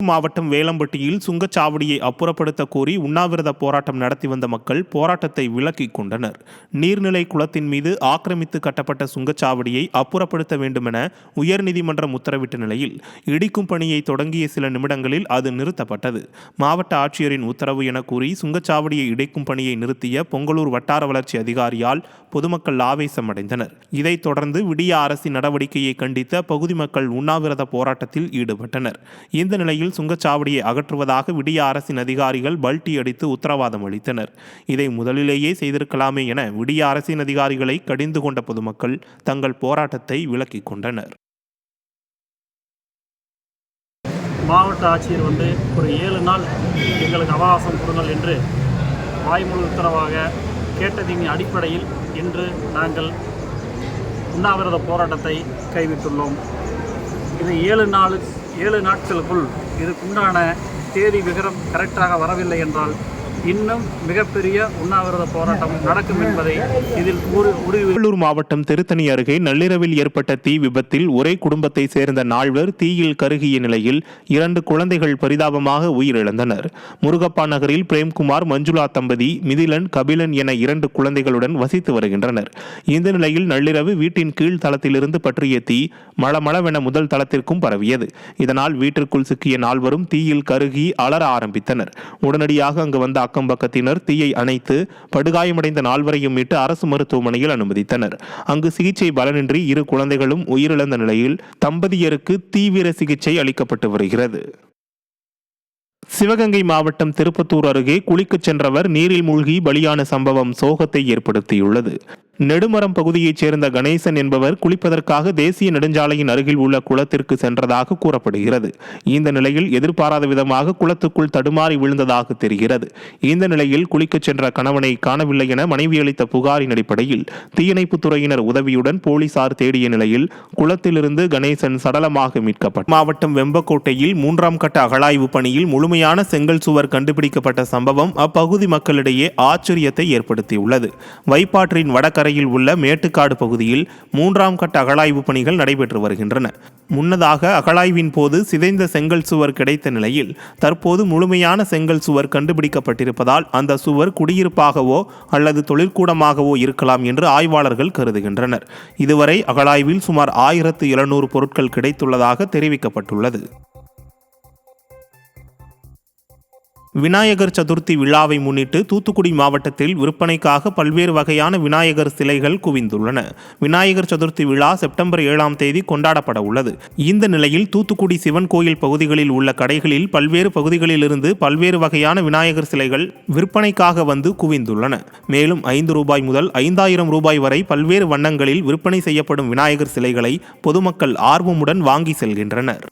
மாவட்டம் வேலம்பட்டியில் சுங்கச்சாவடியை அப்புறப்படுத்த கோரி உண்ணாவிரத போராட்டம் நடத்தி வந்த மக்கள் போராட்டத்தை விலக்கிக் கொண்டனர். நீர்நிலை குளத்தின் மீது ஆக்கிரமித்து கட்டப்பட்ட சுங்கச்சாவடியை அப்புறப்படுத்த வேண்டுமென உயர்நீதிமன்றம் உத்தரவிட்ட நிலையில் இடிக்கும் பணியை தொடங்கிய சில நிமிடங்களில் அது நிறுத்தப்பட்டது. மாவட்ட ஆட்சியரின் உத்தரவு என கூறி சுங்கச்சாவடியை இடிக்கும் பணியை நிறுத்திய பொங்கலூர் வட்டார வளர்ச்சி அதிகாரியால் பொதுமக்கள் ஆவேசமடைந்தனர். இதைத் தொடர்ந்து விடிய அரசின் நடவடிக்கையை கண்டித்த பகுதி மக்கள் உண்ணாவிரத போராட்டத்தில் ஈடுபட்டனர். இந்த நிலையில் சுங்கச்சாவடியை அகற்றுவதாக விடிய அரசின் அதிகாரிகள் பல்டி அடித்து உத்தரவாதம் அளித்தனர். இதை முதலிலேயே செய்திருக்கலாமே என விடிய அரசின் அதிகாரிகளை கடிந்து கொண்ட பொதுமக்கள் தங்கள் போராட்டத்தை விலக்கிக் கொண்டனர். மாவட்ட ஆட்சியர் ஒரு 7 நாள் எங்களுக்கு அவகாசம் கொடுங்கள் என்று வாய்மொழி உத்தரவாக கேட்டதின் அடிப்படையில் இன்று நாங்கள் உண்ணாவிரத போராட்டத்தை கைவிட்டுள்ளோம். இது 7 நாட்களுக்குள் இதுக்குண்டான தேதி விவரம் கரெக்டாக வரவில்லை என்றால் இன்னும் மிகப்பெரிய உண்ணாவிரத போராட்டம் நடக்கும் என்பதை இதில் திருவள்ளூர் மாவட்டம் திருத்தணி அருகே நள்ளிரவில் ஏற்பட்ட தீ விபத்தில் ஒரே குடும்பத்தை சேர்ந்த 4 தீயில் கருகிய நிலையில் 2 குழந்தைகள் பரிதாபமாக உயிரிழந்தனர். முருகப்பா நகரில் பிரேம்குமார் மஞ்சுளா தம்பதி மிதிலன் கபிலன் என 2 குழந்தைகளுடன் வசித்து வருகின்றனர். இந்த நிலையில் நள்ளிரவு வீட்டின் கீழ் தளத்திலிருந்து பற்றிய தீ மளமளவென முதல் தளத்திற்கும் பரவியது. இதனால் வீட்டிற்குள் சிக்கிய 4 தீயில் கருகி அலற ஆரம்பித்தனர். உடனடியாக அங்கு வந்த அக்கம்பக்கத்தினர் தீயை அணைத்து படுகாயமடைந்த 4 மீட்டு அரசு மருத்துவமனையில் அனுமதித்தனர். அங்கு சிகிச்சை பலனின்றி 2 குழந்தைகளும் உயிரிழந்த நிலையில் தம்பதியருக்கு தீவிர சிகிச்சை அளிக்கப்பட்டு வருகிறது. சிவகங்கை மாவட்டம் திருப்பத்தூர் அருகே குளிக்கச் சென்றவர் நீரில் மூழ்கி பலியான சம்பவம் சோகத்தை ஏற்படுத்தியுள்ளது. நெடுமரம் பகுதியைச் சேர்ந்த கணேசன் என்பவர் குளிப்பதற்காக தேசிய நெடுஞ்சாலையின் அருகில் உள்ள குளத்திற்கு சென்றதாக கூறப்படுகிறது. இந்த நிலையில் எதிர்பாராத விதமாக குளத்துக்குள் தடுமாறி விழுந்ததாக தெரிகிறது. இந்த நிலையில் குளிக்கச் சென்ற கணவனை காணவில்லை என மனைவி அளித்த புகாரின் அடிப்படையில் தீயணைப்புத் துறையினர் உதவியுடன் போலீசார் தேடிய நிலையில் குளத்திலிருந்து கணேசன் சடலமாக மீட்கப்பட்டார். மாவட்டம் வெம்பக்கோட்டையில் 3ஆம் கட்ட அகழாய்வு பணியில் முழுமையான செங்கல் சுவர் கண்டுபிடிக்கப்பட்ட சம்பவம் அப்பகுதி மக்களிடையே ஆச்சரியத்தை ஏற்படுத்தியுள்ளது. வைப்பாற்றின் வடகரை உள்ள மேட்டுக்காடு பகுதியில் 3ஆம் கட்ட அகழாய்வு பணிகள் நடைபெற்று வருகின்றன. முன்னதாக அகழாய்வின் போது சிதைந்த செங்கல் சுவர் கிடைத்த நிலையில் தற்போது முழுமையான செங்கல் சுவர் கண்டுபிடிக்கப்பட்டிருப்பதால் அந்த சுவர் குடியிருப்பாகவோ அல்லது தொழிற்கூடமாகவோ இருக்கலாம் என்று ஆய்வாளர்கள் கருதுகின்றனர். இதுவரை அகழாய்வில் சுமார் 1700 பொருட்கள் கிடைத்துள்ளதாக தெரிவிக்கப்பட்டுள்ளது. விநாயகர் சதுர்த்தி விழாவை முன்னிட்டு தூத்துக்குடி மாவட்டத்தில் விற்பனைக்காக பல்வேறு வகையான விநாயகர் சிலைகள் குவிந்துள்ளன. விநாயகர் சதுர்த்தி விழா செப்டம்பர் 7ஆம் தேதி கொண்டாடப்பட உள்ளது. இந்த நிலையில் தூத்துக்குடி சிவன் கோயில் பகுதிகளில் உள்ள கடைகளில் பல்வேறு பகுதிகளில் இருந்து பல்வேறு வகையான விநாயகர் சிலைகள் விற்பனைக்காக வந்து குவிந்துள்ளன. மேலும் ₹5 முதல் ₹5000 வரை பல்வேறு வண்ணங்களில் விற்பனை செய்யப்படும் விநாயகர் சிலைகளை பொதுமக்கள் ஆர்வமுடன் வாங்கி செல்கின்றனர்.